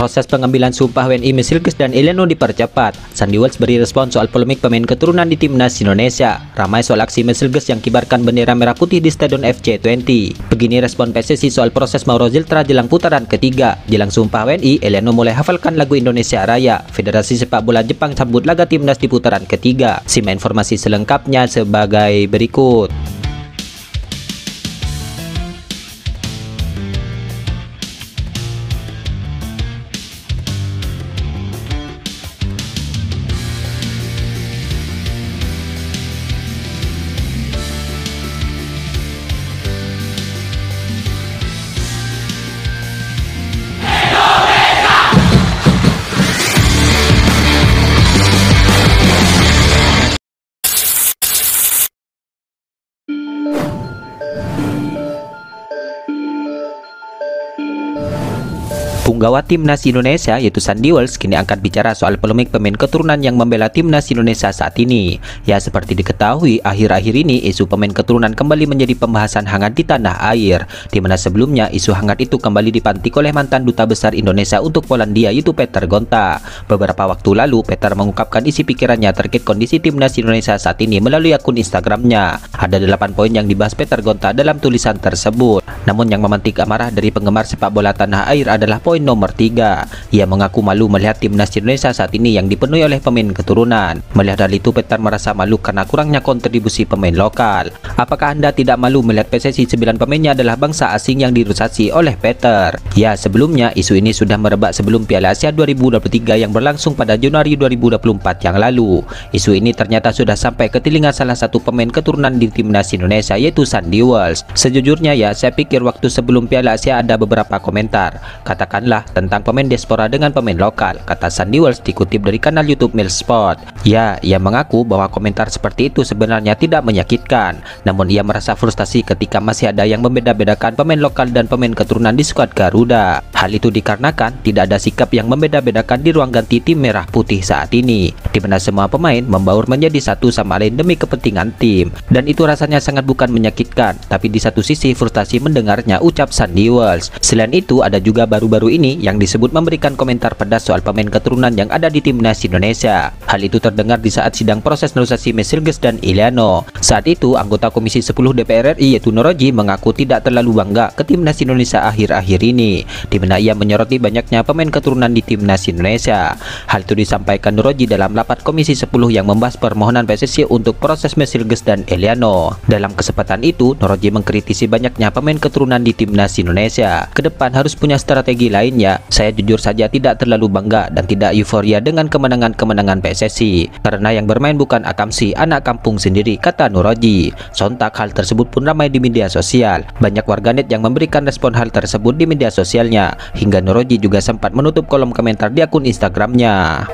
Proses pengambilan sumpah WNI Mesilges dan Eliano dipercepat. Sandy Walsh beri respon soal polemik pemain keturunan di timnas Indonesia. Ramai soal aksi Mesilges yang kibarkan bendera merah putih di Stadion FC20. Begini respon PSSI soal proses Mauro Ziltra jelang putaran ketiga. Jelang sumpah WNI, Eliano mulai hafalkan lagu Indonesia Raya. Federasi Sepak Bola Jepang sambut laga timnas di putaran ketiga. Simak informasi selengkapnya sebagai berikut. Punggawa timnas Indonesia yaitu Sandy Walsh kini angkat bicara soal polemik pemain keturunan yang membela timnas Indonesia saat ini. Ya, seperti diketahui, akhir-akhir ini isu pemain keturunan kembali menjadi pembahasan hangat di tanah air, di mana sebelumnya isu hangat itu kembali dipantik oleh mantan duta besar Indonesia untuk Polandia yaitu Peter Gonta. Beberapa waktu lalu, Peter mengungkapkan isi pikirannya terkait kondisi timnas Indonesia saat ini melalui akun Instagramnya. Ada 8 poin yang dibahas Peter Gonta dalam tulisan tersebut. Namun yang memantik amarah dari penggemar sepak bola tanah air adalah poin nomor 3. Ia mengaku malu melihat timnas Indonesia saat ini yang dipenuhi oleh pemain keturunan. Melihat hal itu, Peter merasa malu karena kurangnya kontribusi pemain lokal. Apakah Anda tidak malu melihat PSSI 9 pemainnya adalah bangsa asing yang dirusasi oleh Peter? Ya, sebelumnya isu ini sudah merebak sebelum Piala Asia 2023 yang berlangsung pada Januari 2024 yang lalu. Isu ini ternyata sudah sampai ke telinga salah satu pemain keturunan di timnas Indonesia yaitu Sandy Walsh. Sejujurnya ya, saya pikir waktu sebelum Piala Asia ada beberapa komentar, katakanlah tentang pemain diaspora dengan pemain lokal, kata Sandy Walsh dikutip dari kanal YouTube Milsport. Ya, ia mengaku bahwa komentar seperti itu sebenarnya tidak menyakitkan, namun ia merasa frustasi ketika masih ada yang membeda-bedakan pemain lokal dan pemain keturunan di skuad Garuda. Hal itu dikarenakan tidak ada sikap yang membeda-bedakan di ruang ganti tim merah putih saat ini, di mana semua pemain membaur menjadi satu sama lain demi kepentingan tim, dan itu rasanya sangat bukan menyakitkan, tapi di satu sisi frustasi mendengarnya, ucap Sandy Walsh. Selain itu, ada juga baru-baru ini yang disebut memberikan komentar pedas soal pemain keturunan yang ada di timnas Indonesia. Hal itu terdengar di saat sidang proses naturalisasi Mesilges dan Eliano. Saat itu, anggota Komisi 10 DPR RI yaitu Noroji mengaku tidak terlalu bangga ke timnas Indonesia akhir-akhir ini, di mana ia menyoroti banyaknya pemain keturunan di timnas Indonesia. Hal itu disampaikan Noroji dalam rapat Komisi 10 yang membahas permohonan PSSI untuk proses Mesilges dan Eliano. Dalam kesempatan itu, Noroji mengkritisi banyaknya pemain keturunan di timnas Indonesia. Ke depan harus punya strategi lainnya. Saya jujur saja tidak terlalu bangga dan tidak euforia dengan kemenangan-kemenangan PSSI, karena yang bermain bukan Akamsi, anak kampung sendiri, kata Noroji. Sontak hal tersebut pun ramai di media sosial. Banyak warganet yang memberikan respon hal tersebut di media sosialnya, hingga Noroji juga sempat menutup kolom komentar di akun Instagramnya.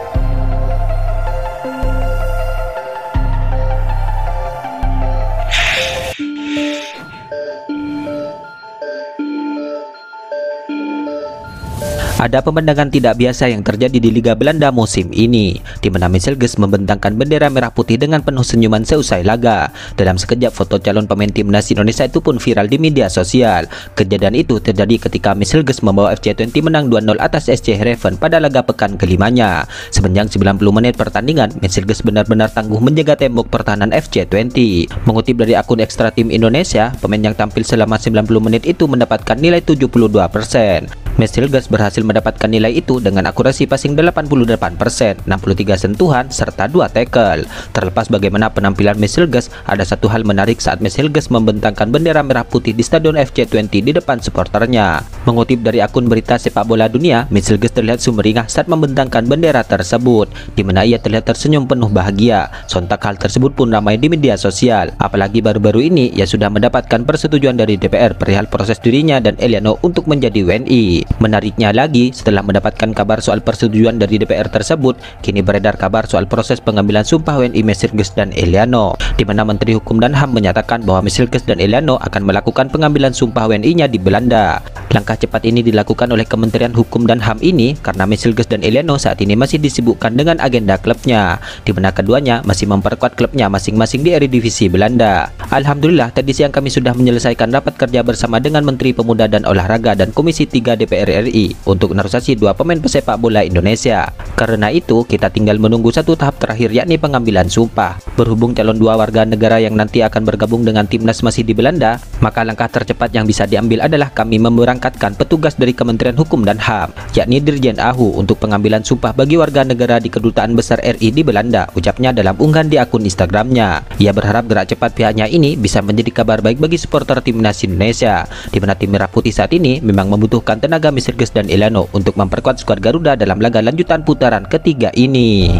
Ada pemandangan tidak biasa yang terjadi di Liga Belanda musim ini, di mana Mesilges membentangkan bendera merah putih dengan penuh senyuman seusai laga. Dalam sekejap, foto calon pemain timnas Indonesia itu pun viral di media sosial. Kejadian itu terjadi ketika Mesilges membawa FC20 menang 2-0 atas SC Heerenveen pada laga pekan kelimanya. Sepanjang 90 menit pertandingan, Mesilges benar-benar tangguh menjaga tembok pertahanan FC20. Mengutip dari akun Ekstra Tim Indonesia, pemain yang tampil selama 90 menit itu mendapatkan nilai 72%. Mesilges berhasil mendapatkan nilai itu dengan akurasi passing 88%, 63 sentuhan, serta 2 tackle. Terlepas bagaimana penampilan Mesilges, ada satu hal menarik saat Mesilges membentangkan bendera merah putih di Stadion FC20 di depan supporternya. Mengutip dari akun berita sepak bola dunia, Mesilges terlihat sumringah saat membentangkan bendera tersebut, di mana ia terlihat tersenyum penuh bahagia. Sontak hal tersebut pun ramai di media sosial, apalagi baru-baru ini ia sudah mendapatkan persetujuan dari DPR perihal proses dirinya dan Eliano untuk menjadi WNI. Menariknya lagi, setelah mendapatkan kabar soal persetujuan dari DPR tersebut, kini beredar kabar soal proses pengambilan sumpah WNI Mesilges dan Eliano, di mana Menteri Hukum dan HAM menyatakan bahwa Mesilges dan Eliano akan melakukan pengambilan sumpah WNI-nya di Belanda. Langkah cepat ini dilakukan oleh Kementerian Hukum dan HAM ini karena Mesilges dan Eliano saat ini masih disibukkan dengan agenda klubnya, di mana keduanya masih memperkuat klubnya masing-masing di Eredivisie Belanda. Alhamdulillah, tadi siang kami sudah menyelesaikan rapat kerja bersama dengan Menteri Pemuda dan Olahraga dan Komisi 3 DPR RI untuk untuk naturalisasi dua pemain pesepak bola Indonesia. Karena itu, kita tinggal menunggu satu tahap terakhir, yakni pengambilan sumpah. Berhubung calon dua warga negara yang nanti akan bergabung dengan timnas masih di Belanda, maka langkah tercepat yang bisa diambil adalah kami memberangkatkan petugas dari Kementerian Hukum dan HAM, yakni Dirjen AHU, untuk pengambilan sumpah bagi warga negara di Kedutaan Besar RI di Belanda, ucapnya dalam unggahan di akun Instagramnya. Ia berharap gerak cepat pihaknya ini bisa menjadi kabar baik bagi supporter timnas Indonesia, di mana tim Merah Putih saat ini memang membutuhkan tenaga Mesielges dan Elano untuk memperkuat skuad Garuda dalam laga lanjutan putaran ketiga ini.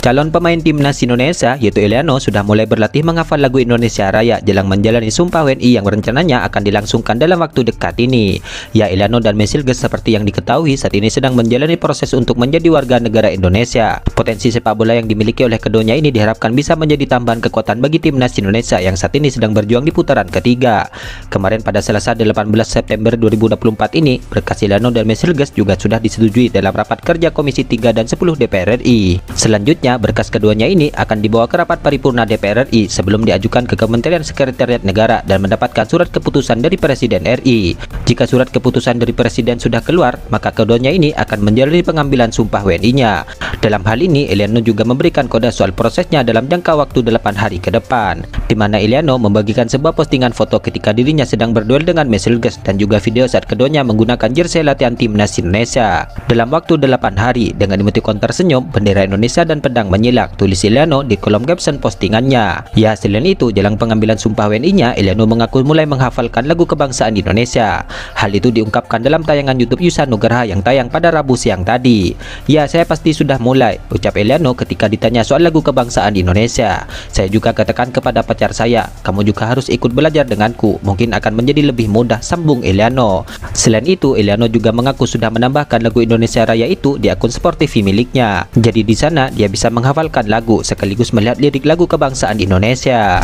Calon pemain timnas Indonesia yaitu Elano sudah mulai berlatih menghafal lagu Indonesia Raya jelang menjalani Sumpah WNI yang rencananya akan dilangsungkan dalam waktu dekat ini. Ya, Elano dan Mesielges seperti yang diketahui saat ini sedang menjalani proses untuk menjadi warga negara Indonesia. Potensi sepak bola yang dimiliki oleh keduanya ini diharapkan bisa menjadi tambahan kekuatan bagi timnas Indonesia yang saat ini sedang berjuang di putaran ketiga. Kemarin pada Selasa 18 September 2024 ini, berkas Elano dan Mesielges juga sudah disetujui dalam rapat kerja Komisi 3 dan 10 DPR RI. Selanjutnya, berkas keduanya ini akan dibawa ke rapat paripurna DPR RI sebelum diajukan ke Kementerian Sekretariat Negara dan mendapatkan surat keputusan dari Presiden RI. Jika surat keputusan dari Presiden sudah keluar, maka keduanya ini akan menjalani pengambilan sumpah WNI-nya. Dalam hal ini, Elano juga memberikan kode soal prosesnya dalam jangka waktu 8 hari ke depan, di mana Elano membagikan sebuah postingan foto ketika dirinya sedang berduel dengan Mesielges dan juga video saat keduanya menggunakan jersey latihan timnas Indonesia. Dalam waktu 8 hari, dengan emotikon tersenyum, bendera Indonesia dan pedang menyilak, tulis Elano di kolom caption postingannya. Ya, selain itu, jelang pengambilan sumpah WNI-nya, Elano mengaku mulai menghafalkan lagu kebangsaan Indonesia. Hal itu diungkapkan dalam tayangan YouTube Yusa Nugraha yang tayang pada Rabu siang tadi. Ya, saya pasti sudah mulai, ucap Elano ketika ditanya soal lagu kebangsaan Indonesia. Saya juga katakan kepada pacar saya, kamu juga harus ikut belajar denganku, mungkin akan menjadi lebih mudah, sambung Elano. Selain itu, Elano juga mengaku sudah menambahkan lagu Indonesia Raya itu di akun Sportivi miliknya. Jadi di sana dia bisa menghafalkan lagu sekaligus melihat lirik lagu kebangsaan Indonesia.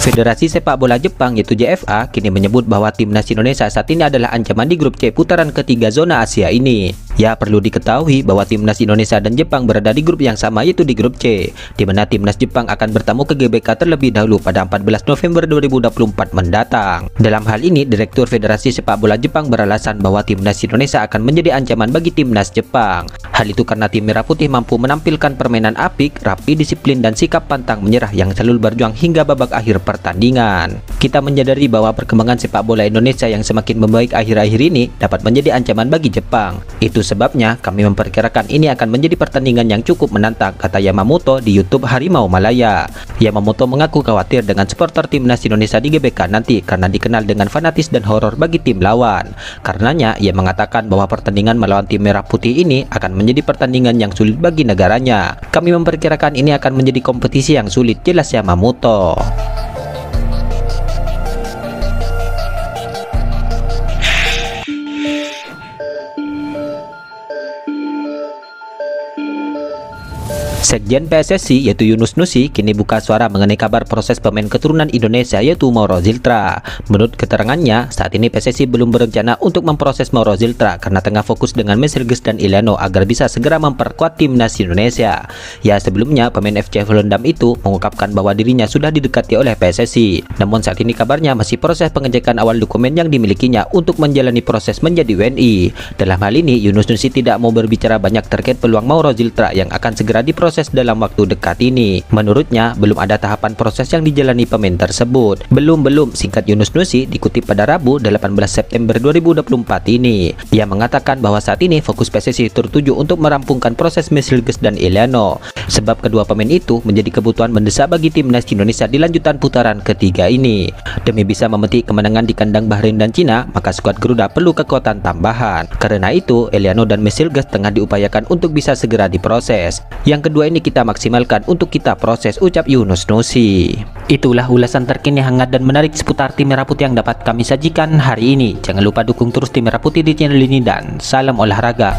Federasi Sepak Bola Jepang yaitu JFA kini menyebut bahwa timnas Indonesia saat ini adalah ancaman di grup C putaran ketiga zona Asia ini. Ya, perlu diketahui bahwa timnas Indonesia dan Jepang berada di grup yang sama yaitu di grup C, di mana timnas Jepang akan bertemu ke GBK terlebih dahulu pada 14 November 2024 mendatang. Dalam hal ini, Direktur Federasi Sepak Bola Jepang beralasan bahwa timnas Indonesia akan menjadi ancaman bagi timnas Jepang. Hal itu karena tim Merah Putih mampu menampilkan permainan apik, rapi, disiplin, dan sikap pantang menyerah yang selalu berjuang hingga babak akhir pertandingan. Kita menyadari bahwa perkembangan sepak bola Indonesia yang semakin membaik akhir-akhir ini dapat menjadi ancaman bagi Jepang. Itu sebabnya kami memperkirakan ini akan menjadi pertandingan yang cukup menantang, kata Yamamoto di YouTube Harimau Malaya. Yamamoto mengaku khawatir dengan supporter timnas Indonesia di GBK nanti karena dikenal dengan fanatis dan horor bagi tim lawan. Karenanya, ia mengatakan bahwa pertandingan melawan tim Merah Putih ini akan menjadi pertandingan yang sulit bagi negaranya. Kami memperkirakan ini akan menjadi kompetisi yang sulit, jelas Yamamoto. Sekjen PSSI yaitu Yunus Nusi kini buka suara mengenai kabar proses pemain keturunan Indonesia yaitu Mauro Ziltra. Menurut keterangannya, saat ini PSSI belum berencana untuk memproses Mauro Ziltra karena tengah fokus dengan Mesielges dan Elano agar bisa segera memperkuat timnas Indonesia. Ya, sebelumnya pemain FC Volendam itu mengungkapkan bahwa dirinya sudah didekati oleh PSSI. Namun saat ini kabarnya masih proses pengecekan awal dokumen yang dimilikinya untuk menjalani proses menjadi WNI. Dalam hal ini, Yunus Nusi tidak mau berbicara banyak terkait peluang Mauro Ziltra yang akan segera diproses dalam waktu dekat ini. Menurutnya, belum ada tahapan proses yang dijalani pemain tersebut. Belum, singkat Yunus Nusi dikutip pada Rabu 18 September 2024 ini. Ia mengatakan bahwa saat ini fokus PSSI tertuju untuk merampungkan proses Mesielges dan Elano. Sebab kedua pemain itu menjadi kebutuhan mendesak bagi timnas Indonesia di lanjutan putaran ketiga ini. Demi bisa memetik kemenangan di kandang Bahrain dan Cina, maka skuad Garuda perlu kekuatan tambahan. Karena itu, Elano dan Mesielges tengah diupayakan untuk bisa segera diproses. Yang kedua ini kita maksimalkan untuk kita proses, ucap Yunus Nusi. Itulah ulasan terkini hangat dan menarik seputar tim Merah Putih yang dapat kami sajikan hari ini. Jangan lupa dukung terus tim Merah Putih di channel ini dan salam olahraga.